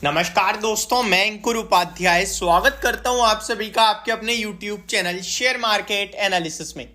नमस्कार दोस्तों, मैं अंकुर उपाध्याय स्वागत करता हूं आप सभी का आपके अपने YouTube channel share market analysis में।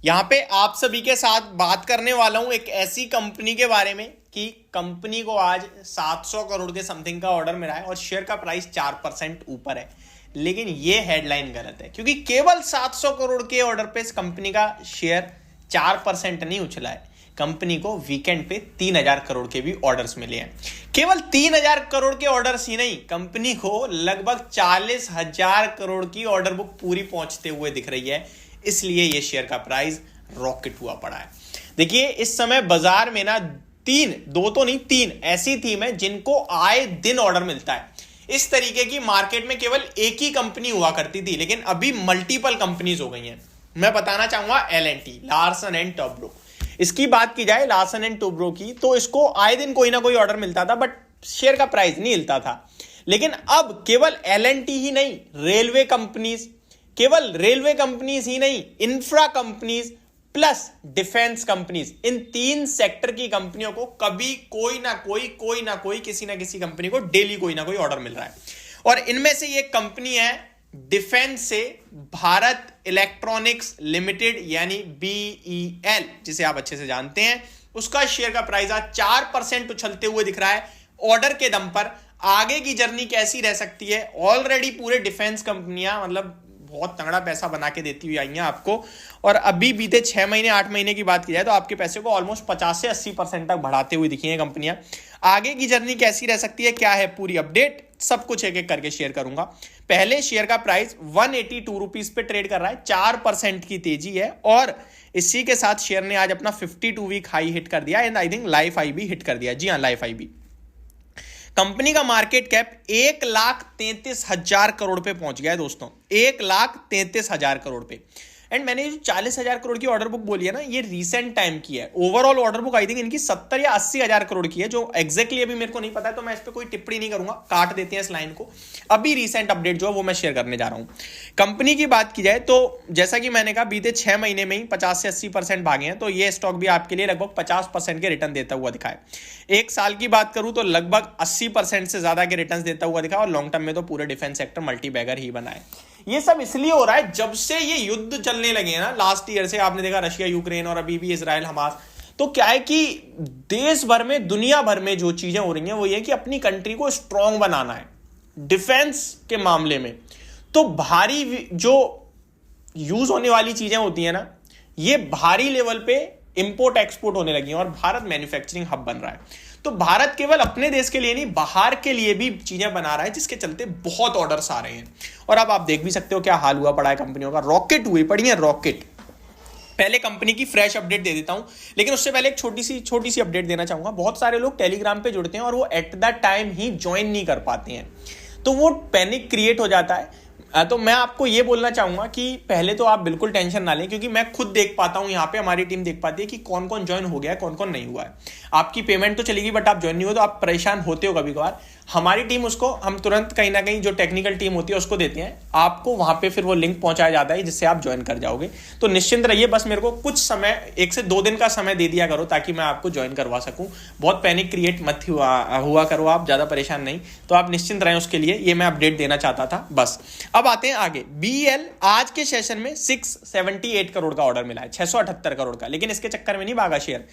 यहां पे आप सभी के साथ बात करने वाला हूं एक ऐसी कंपनी के बारे में कि कंपनी को आज 700 करोड़ के समथिंग का ऑर्डर मिला है और शेयर का प्राइस 4% ऊपर है। लेकिन ये हेडलाइन गलत है क्योंकि केवल 700 करोड़ के ऑर्डर पे इस कंपनी का शेयर 4% नहीं उछला है। कंपनी को वीकेंड पे 3000 करोड़ के भी ऑर्डर्स मिले हैं। केवल 3000 करोड़ के ऑर्डर्स ही नहीं, कंपनी को लगभग 40,000 करोड़ की ऑर्डर बुक पूरी पहुंचते हुए दिख रही है। इसलिए ये शेयर का प्राइस रॉकेट हुआ पड़ा है। देखिए, इस समय बाजार में ना तीन ऐसी थीम है जिनको आए दिन ऑर्डर मिलता है। इस तरीके की मार्केट में केवल एक ही कंपनी हुआ करती थी, लेकिन अभी मल्टीपल कंपनीज हो गई हैं। मैं बताना चाहूंगा L&T, लार्सन एंड टोब्रो। इसकी बात की जाए लार्सन एंड टोब्रो की, तो इसको आए दिन कोई ना कोई ऑर्डर मिलता था, बट शेयर का प्राइस नहीं हिलता था। लेकिन अब केवल L&T ही नहीं, केवल रेलवे कंपनीज ही नहीं, infra companies plus defence companies, इन तीन सेक्टर की कंपनियों को कभी कोई ना कोई किसी ना किसी कंपनी को डेली कोई ना कोई ऑर्डर मिल रहा है। और इनमें से एक कंपनी है डिफेंस से भारत इलेक्ट्रॉनिक्स लिमिटेड यानी BEL, जिसे आप अच्छे से जानते हैं। उसका शेयर का प्राइस आज 4% उछलते हुए दिख रहा है ऑर्डर के दम पर। आगे की जर्नी कैसी रह सकती है? ऑलरेडी पूरे डिफेंस कंपनियां मतलब बहुत तगड़ा पैसा बना के देती हुई आई हैं आपको। और अभी बीते 6 महीने 8 महीने की बात की जाए तो आपके पैसे को ऑलमोस्ट 50 से 80% तक बढ़ाते हुए दिखी हैं कंपनियां। आगे की जर्नी कैसी रह सकती है, क्या है पूरी अपडेट, सब कुछ एक एक करके शेयर करूंगा। पहले शेयर का प्राइस 182 रुपीज पे ट्रेड कर रहा है, 4% की तेजी है। और इसी के साथ शेयर ने आज अपना 52 वीक हाई हिट कर दिया and I think life high भी हिट कर दिया। जी हाँ, लाइफ हाई भी। कंपनी का मार्केट कैप 1,33,000 करोड़ पे पहुंच गया है दोस्तों, 1,33,000 करोड़ पे। एंड मैंने जो 40,000 करोड़ की ऑर्डर बुक बोली है ना, ये रीसेंट टाइम की है। Overall order book I think इनकी 70 या 80,000 करोड़ की है, जो एग्जैक्टली अभी मेरे को नहीं पता है, तो मैं इस पर कोई टिप्पणी नहीं करूंगा, काट देते हैं इस लाइन को। अभी रीसेंट अपडेट जो है वो मैं शेयर करने जा रहा हूं। कंपनी की बात की जाए तो जैसा कि मैंने कहा, बीते 6 महीने में ही 50 से 80% भागे हैं, तो ये स्टॉक भी आपके लिए लगभग 50% के रिटर्न देता हुआ दिखा है। एक साल की बात करूं तो लगभग 80% से ज्यादा के रिटर्न देता हुआ दिखा, और लॉन्ग टर्म में तो पूरे डिफेंस सेक्टर मल्टी बैगर ही बना है। ये सब इसलिए हो रहा है जब से ये युद्ध चलने लगे हैं ना, लास्ट ईयर से आपने देखा रशिया यूक्रेन और अभी भी इजराइल हमास। तो क्या है कि देश भर में, दुनिया भर में जो चीजें हो रही हैं वो ये कि अपनी कंट्री को स्ट्रांग बनाना है डिफेंस के मामले में। तो भारी जो यूज होने वाली चीजें होती है ना, ये भारी लेवल पे इंपोर्ट एक्सपोर्ट होने लगी हैं और भारत मैन्युफैक्चरिंग हब बन रहा है। तो भारत केवल अपने देश के लिए नहीं, बाहर के लिए भी चीजें बना रहा है, जिसके चलते बहुत ऑर्डर्स आ रहे हैं। और अब आप देख भी सकते हो क्या हाल हुआ पड़ा है कंपनियों का, रॉकेट हुई पड़ी है, रॉकेट। पहले कंपनी की फ्रेश अपडेट दे देता हूं, लेकिन उससे पहले एक छोटी सी अपडेट देना चाहूंगा। बहुत सारे लोग टेलीग्राम पे जुड़ते हैं और वो at the time he join नहीं कर पाते हैं, तो वो पैनिक क्रिएट हो जाता है। तो मैं आपको ये बोलना चाहूंगा कि पहले तो आप बिल्कुल टेंशन ना लें, क्योंकि मैं खुद देख पाता हूं, यहाँ पे हमारी टीम देख पाती है कि कौन कौन ज्वाइन हो गया है, कौन कौन नहीं हुआ है। आपकी पेमेंट तो चलेगी बट आप ज्वाइन नहीं हो, तो आप परेशान होते हो कभी कभार। हमारी टीम उसको हम तुरंत कहीं ना कहीं जो टेक्निकल टीम होती है उसको देते हैं, आपको वहां पे फिर वो लिंक पहुंचाया जाता है जिससे आप ज्वाइन कर जाओगे। तो निश्चिंत रहिए, बस मेरे को कुछ समय, 1 से 2 दिन का समय दे दिया करो ताकि मैं आपको ज्वाइन करवा सकूं। बहुत पैनिक क्रिएट मत हुआ करो आप, ज्यादा परेशान नहीं। तो आप निश्चिंत रहें, उसके लिए ये मैं अपडेट देना चाहता था बस। अब आते हैं आगे। BEL आज के सेशन में 678 करोड़ का ऑर्डर मिला है, 678 करोड़ का। लेकिन इसके चक्कर में नहीं भागा शेयर।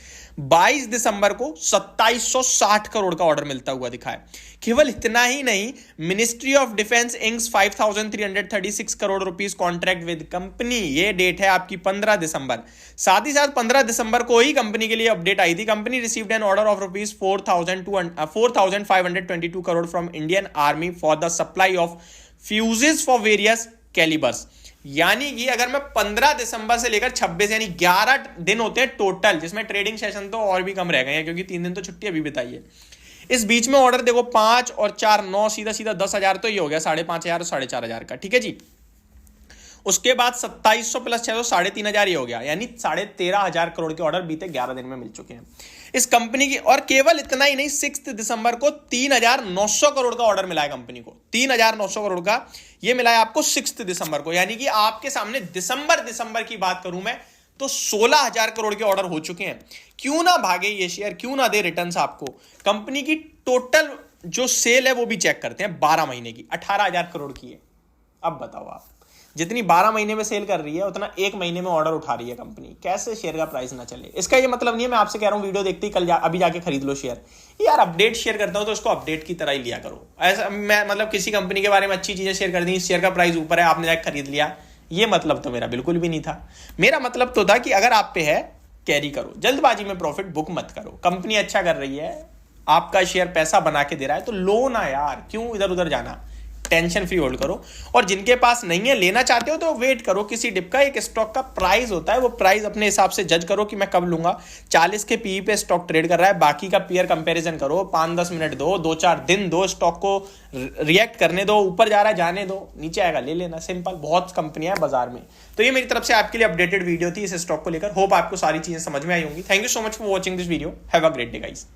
22 दिसंबर को 2760 करोड़ का ऑर्डर मिलता हुआ दिखा है। केवल इतना ही नहीं, ministry of defence inks 5336 crore rupees contract with company, ये डेट है आपकी 15 दिसंबर। साथ ही साथ 15 दिसंबर को ही कंपनी के लिए अपडेट आई थी। Company received an order of rupees 4522 crore from Indian army for the supply of fuses for various calibres. यानी कि अगर मैं 15 दिसंबर से लेकर 26 यानी 11 दिन होते हैं टोटल, जिसमें ट्रेडिंग सेशन तो और भी कम रह गए हैं क्योंकि 3 दिन तो छुट्टी अभी बिताई है। इस बीच में ऑर्डर देखो 5 और 4 9, सीधा 10,000 तो ये हो गया, 5,500 और 4,500 का, ठीक है जी। उसके बाद 2700 प्लस 600 3,500 ये हो गया, यानी 13,500 करोड़ के ऑर्डर बीते 11 दिन में मिल चुके हैं इस कंपनी की। और केवल इतना ही नहीं, 6 दिसंबर को 3,900 करोड़ का ऑर्डर मिला है कंपनी को, 3,900 करोड़ का ये मिला है आपको 6 दिसंबर को। यानी कि आपके सामने दिसंबर की बात करूं मैं तो 16,000 करोड़ के ऑर्डर हो चुके हैं। क्यों ना भागे ये शेयर, क्यों ना दे रिटर्न्स आपको। कंपनी की टोटल जो सेल है वो भी चेक करते हैं, 12 महीने की 18,000 करोड़ की है। अब बताओ आप, जितनी 12 महीने में सेल कर रही है उतना एक महीने में ऑर्डर उठा रही है कंपनी, कैसे शेयर का प्राइस ना चले। इसका ये मतलब नहीं है मैं आपसे कह रहा हूं वीडियो देखते ही अभी जाके खरीद लो शेयर। यार अपडेट शेयर करता हूं तो उसको अपडेट की तरह ही लिया करो। ऐसा मैं मतलब किसी कंपनी के बारे में अच्छी चीजें शेयर कर दी, शेयर का प्राइस ऊपर है आपने जाके खरीद लिया, ये मतलब तो मेरा बिल्कुल भी नहीं था। मेरा मतलब तो था कि अगर आप पे है कैरी करो, जल्दबाजी में प्रॉफिट बुक मत करो। कंपनी अच्छा कर रही है, आपका शेयर पैसा बना के दे रहा है तो लो ना यार, क्यों इधर उधर जाना, टेंशन फ्री होल्ड करो। और जिनके पास नहीं है, लेना चाहते हो तो वेट करो किसी डिप का। एक स्टॉक का प्राइस होता है, वो प्राइस अपने हिसाब से जज करो कि मैं कब लूंगा। 40 के पीई पे स्टॉक ट्रेड कर रहा है, बाकी का पीयर कंपैरिजन करो, 5-10 मिनट दो, 2-4 दिन दो, स्टॉक को रिएक्ट करने दो, ऊपर जा रहा है जाने दो, नीचे आएगा ले लेना, सिंपल। बहुत कंपनियां हैं बाजार में। तो ये मेरी तरफ से आपके लिए अपडेटेड वीडियो थी इस स्टॉक को लेकर। होप आपको सारी चीजें समझ में आई होंगी। Thank you so much for watching this video. Have a great day guys.